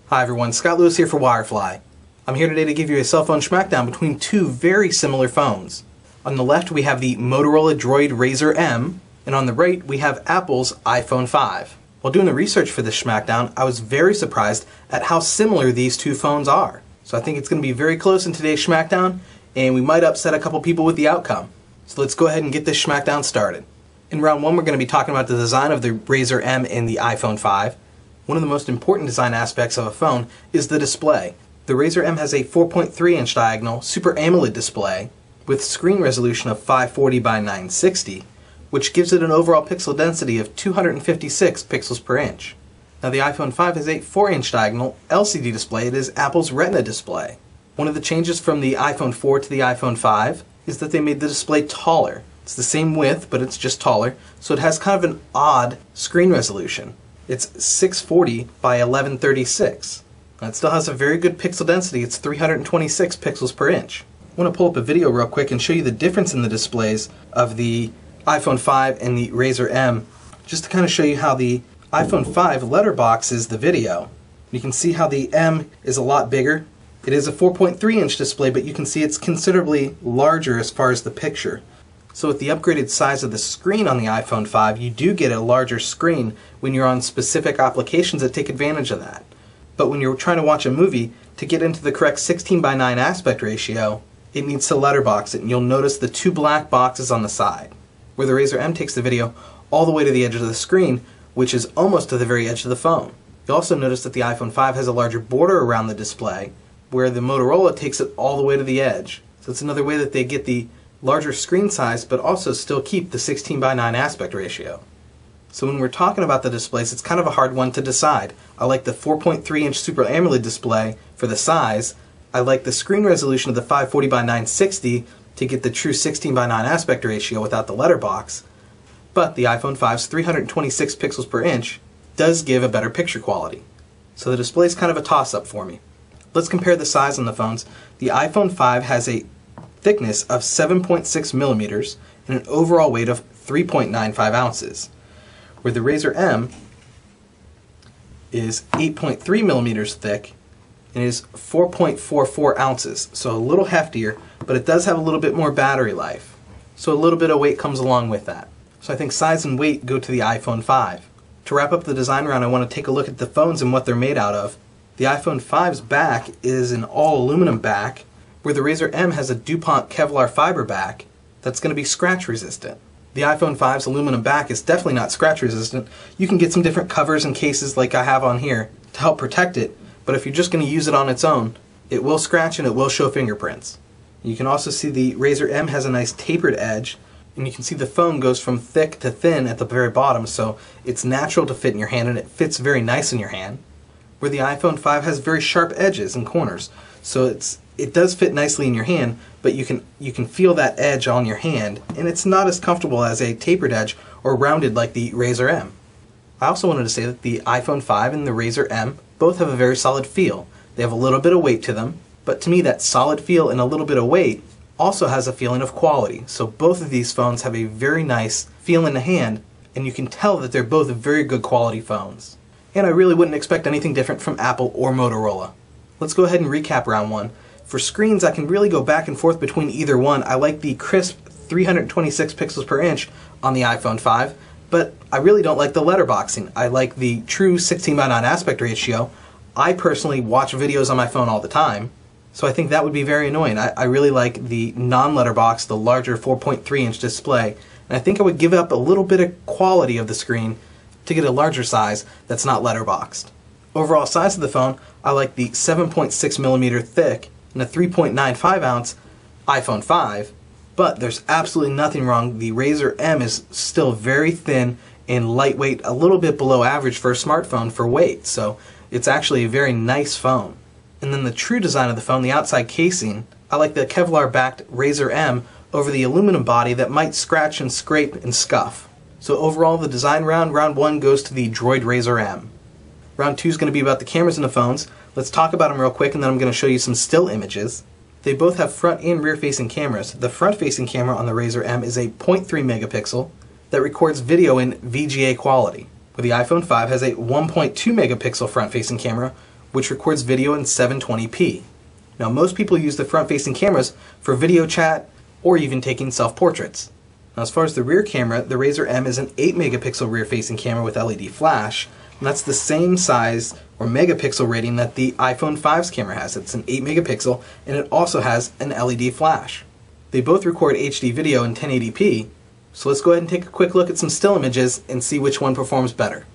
Hi everyone, Scott Lewis here for Wirefly. I'm here today to give you a cell phone schmackdown between two very similar phones. On the left we have the Motorola DROID RAZR M, and on the right we have Apple's iPhone 5. While doing the research for this schmackdown, I was very surprised at how similar these two phones are. So I think it's going to be very close in today's schmackdown, and we might upset a couple people with the outcome. So let's go ahead and get this schmackdown started. In round one, we're going to be talking about the design of the RAZR M and the iPhone 5. One of the most important design aspects of a phone is the display. The RAZR M has a 4.3-inch diagonal Super AMOLED display with screen resolution of 540 by 960, which gives it an overall pixel density of 256 pixels per inch. Now the iPhone 5 has a 4-inch diagonal LCD display. It is Apple's Retina display. One of the changes from the iPhone 4 to the iPhone 5 is that they made the display taller. It's the same width, but it's just taller, so it has kind of an odd screen resolution. It's 640 by 1136. Now it still has a very good pixel density. It's 326 pixels per inch. I want to pull up a video real quick and show you the difference in the displays of the iPhone 5 and the RAZR M, just to kind of show you how the iPhone 5 letterboxes the video. You can see how the M is a lot bigger. It is a 4.3-inch display, but you can see it's considerably larger as far as the picture. So with the upgraded size of the screen on the iPhone 5, you do get a larger screen when you're on specific applications that take advantage of that. But when you're trying to watch a movie, to get into the correct 16:9 aspect ratio, it needs to letterbox it, and you'll notice the two black boxes on the side, where the RAZR M takes the video all the way to the edge of the screen, which is almost to the very edge of the phone. You'll also notice that the iPhone 5 has a larger border around the display, where the Motorola takes it all the way to the edge. So it's another way that they get the larger screen size, but also still keep the 16:9 aspect ratio. So when we're talking about the displays, it's kind of a hard one to decide. I like the 4.3-inch Super AMOLED display for the size. I like the screen resolution of the 540 by 960 to get the true 16:9 aspect ratio without the letterbox. But the iPhone 5's 326 pixels per inch does give a better picture quality. So the display is kind of a toss-up for me. Let's compare the size on the phones. The iPhone 5 has a thickness of 7.6 millimeters and an overall weight of 3.95 ounces, where the RAZR M is 8.3 millimeters thick and is 4.44 ounces, so a little heftier, but it does have a little bit more battery life. So a little bit of weight comes along with that. So I think size and weight go to the iPhone 5. To wrap up the design round, I want to take a look at the phones and what they're made out of. The iPhone 5's back is an all aluminum back, where the RAZR M has a DuPont Kevlar fiber back that's going to be scratch resistant. The iPhone 5's aluminum back is definitely not scratch resistant. You can get some different covers and cases like I have on here to help protect it, but if you're just going to use it on its own, it will scratch and it will show fingerprints. You can also see the RAZR M has a nice tapered edge, and you can see the phone goes from thick to thin at the very bottom, so it's natural to fit in your hand and it fits very nice in your hand. Where the iPhone 5 has very sharp edges and corners, so it does fit nicely in your hand, but you can feel that edge on your hand, and it's not as comfortable as a tapered edge or rounded like the RAZR M. I also wanted to say that the iPhone 5 and the RAZR M both have a very solid feel. They have a little bit of weight to them, but to me that solid feel and a little bit of weight also has a feeling of quality. So both of these phones have a very nice feel in the hand, and you can tell that they're both very good quality phones. And I really wouldn't expect anything different from Apple or Motorola. Let's go ahead and recap round one. For screens, I can really go back and forth between either one. I like the crisp 326 pixels per inch on the iPhone 5, but I really don't like the letterboxing. I like the true 16:9 aspect ratio. I personally watch videos on my phone all the time, so I think that would be very annoying. I really like the non-letterbox, the larger 4.3-inch display, and I think I would give up a little bit of quality of the screen to get a larger size that's not letterboxed. Overall size of the phone, I like the 7.6 millimeter thick and a 3.95 ounce iPhone 5, but there's absolutely nothing wrong. The RAZR M is still very thin and lightweight, a little bit below average for a smartphone for weight, so it's actually a very nice phone. And then the true design of the phone, the outside casing, I like the Kevlar backed RAZR M over the aluminum body that might scratch and scrape and scuff. So overall, the design round one goes to the DROID RAZR M. Round two is going to be about the cameras in the phones. Let's talk about them real quick, and then I'm going to show you some still images. They both have front and rear facing cameras. The front facing camera on the RAZR M is a 0.3 megapixel that records video in VGA quality, where the iPhone 5 has a 1.2 megapixel front facing camera which records video in 720p. Now most people use the front-facing cameras for video chat or even taking self-portraits. Now as far as the rear camera, the RAZR M is an 8 megapixel rear-facing camera with LED flash, and that's the same size or megapixel rating that the iPhone 5's camera has. It's an 8 megapixel and it also has an LED flash. They both record HD video in 1080p, so let's go ahead and take a quick look at some still images and see which one performs better.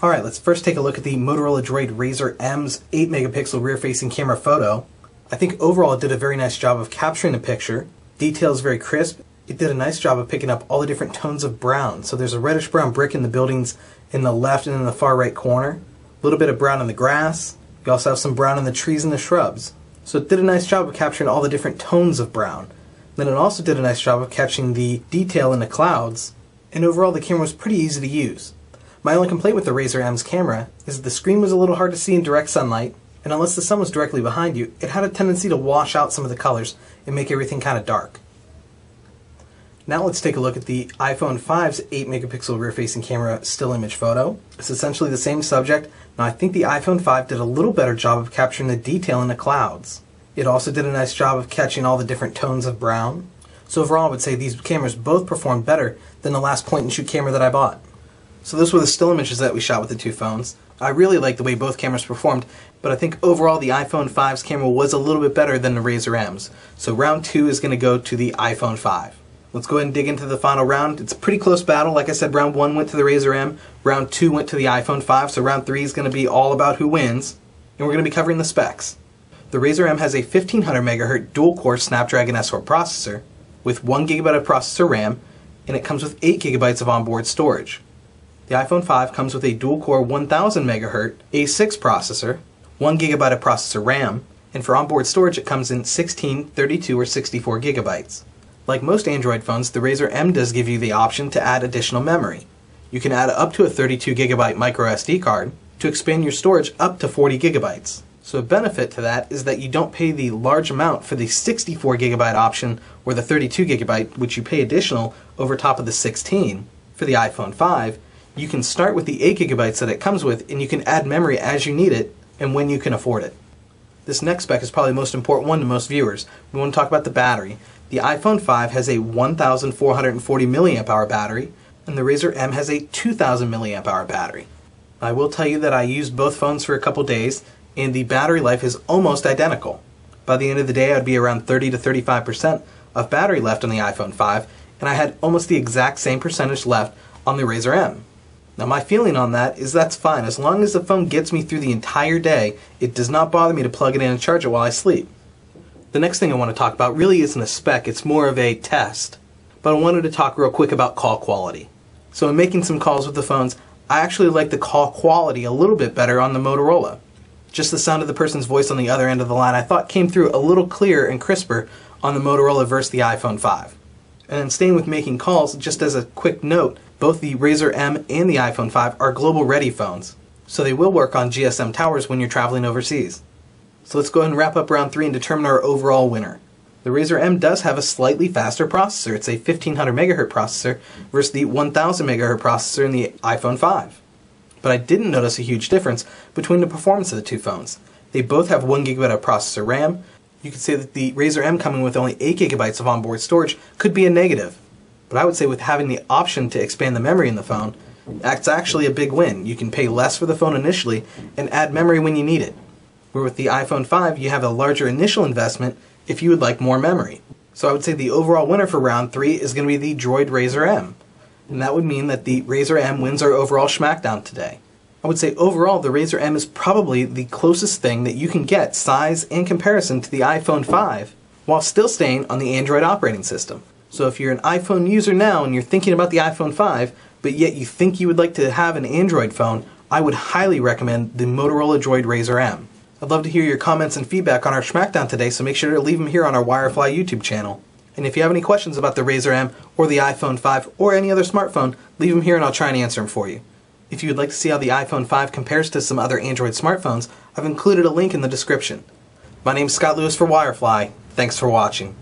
Alright, let's first take a look at the Motorola DROID RAZR M's 8 megapixel rear-facing camera photo. I think overall it did a very nice job of capturing the picture. Detail is very crisp. It did a nice job of picking up all the different tones of brown. So there's a reddish brown brick in the buildings in the left and in the far right corner. A little bit of brown in the grass. You also have some brown in the trees and the shrubs. So it did a nice job of capturing all the different tones of brown. Then it also did a nice job of catching the detail in the clouds. And overall the camera was pretty easy to use. My only complaint with the RAZR M's camera is that the screen was a little hard to see in direct sunlight, and unless the sun was directly behind you, it had a tendency to wash out some of the colors and make everything kind of dark. Now let's take a look at the iPhone 5's 8 megapixel rear-facing camera still image photo. It's essentially the same subject. Now I think the iPhone 5 did a little better job of capturing the detail in the clouds. It also did a nice job of catching all the different tones of brown. So overall I would say these cameras both performed better than the last point-and-shoot camera that I bought. So those were the still images that we shot with the two phones. I really like the way both cameras performed, but I think overall the iPhone 5's camera was a little bit better than the RAZR M's. So round 2 is going to go to the iPhone 5. Let's go ahead and dig into the final round. It's a pretty close battle. Like I said, round 1 went to the RAZR M, round 2 went to the iPhone 5, so round 3 is going to be all about who wins, and we're going to be covering the specs. The RAZR M has a 1500 MHz dual-core Snapdragon S4 processor with 1 GB of processor RAM, and it comes with 8 GB of onboard storage. The iPhone 5 comes with a dual-core 1000 MHz A6 processor, 1 GB of processor RAM, and for onboard storage it comes in 16, 32, or 64 GB. Like most Android phones, the RAZR M does give you the option to add additional memory. You can add up to a 32 GB micro SD card to expand your storage up to 40 GB. So a benefit to that is that you don't pay the large amount for the 64 GB option or the 32 GB, which you pay additional over top of the 16 for the iPhone 5. You can start with the 8 GB that it comes with, and you can add memory as you need it and when you can afford it. This next spec is probably the most important one to most viewers. We want to talk about the battery. The iPhone 5 has a 1440 mAh battery, and the RAZR M has a 2000 mAh battery. I will tell you that I used both phones for a couple days, and the battery life is almost identical. By the end of the day, I'd be around 30 to 35% of battery left on the iPhone 5, and I had almost the exact same percentage left on the RAZR M. Now my feeling on that is that's fine. As long as the phone gets me through the entire day, it does not bother me to plug it in and charge it while I sleep. The next thing I want to talk about really isn't a spec, it's more of a test. But I wanted to talk real quick about call quality. So in making some calls with the phones, I actually like the call quality a little bit better on the Motorola. Just the sound of the person's voice on the other end of the line I thought came through a little clearer and crisper on the Motorola versus the iPhone 5. And then staying with making calls, just as a quick note, both the RAZR M and the iPhone 5 are global ready phones, so they will work on GSM towers when you're traveling overseas. So let's go ahead and wrap up round 3 and determine our overall winner. The RAZR M does have a slightly faster processor. It's a 1500 MHz processor versus the 1000 MHz processor in the iPhone 5. But I didn't notice a huge difference between the performance of the two phones. They both have 1 GB of processor RAM. You could say that the RAZR M coming with only 8 GB of onboard storage could be a negative. But I would say with having the option to expand the memory in the phone, that's actually a big win. You can pay less for the phone initially and add memory when you need it. Where with the iPhone 5, you have a larger initial investment if you would like more memory. So I would say the overall winner for round 3 is going to be the DROID RAZR M. And that would mean that the RAZR M wins our overall Schmackdown today. I would say overall the RAZR M is probably the closest thing that you can get size and comparison to the iPhone 5 while still staying on the Android operating system. So if you're an iPhone user now and you're thinking about the iPhone 5, but yet you think you would like to have an Android phone, I would highly recommend the Motorola DROID RAZR M. I'd love to hear your comments and feedback on our Schmackdown today, so make sure to leave them here on our Wirefly YouTube channel. And if you have any questions about the RAZR M or the iPhone 5 or any other smartphone, leave them here and I'll try and answer them for you. If you would like to see how the iPhone 5 compares to some other Android smartphones, I've included a link in the description. My name's Scott Lewis for Wirefly. Thanks for watching.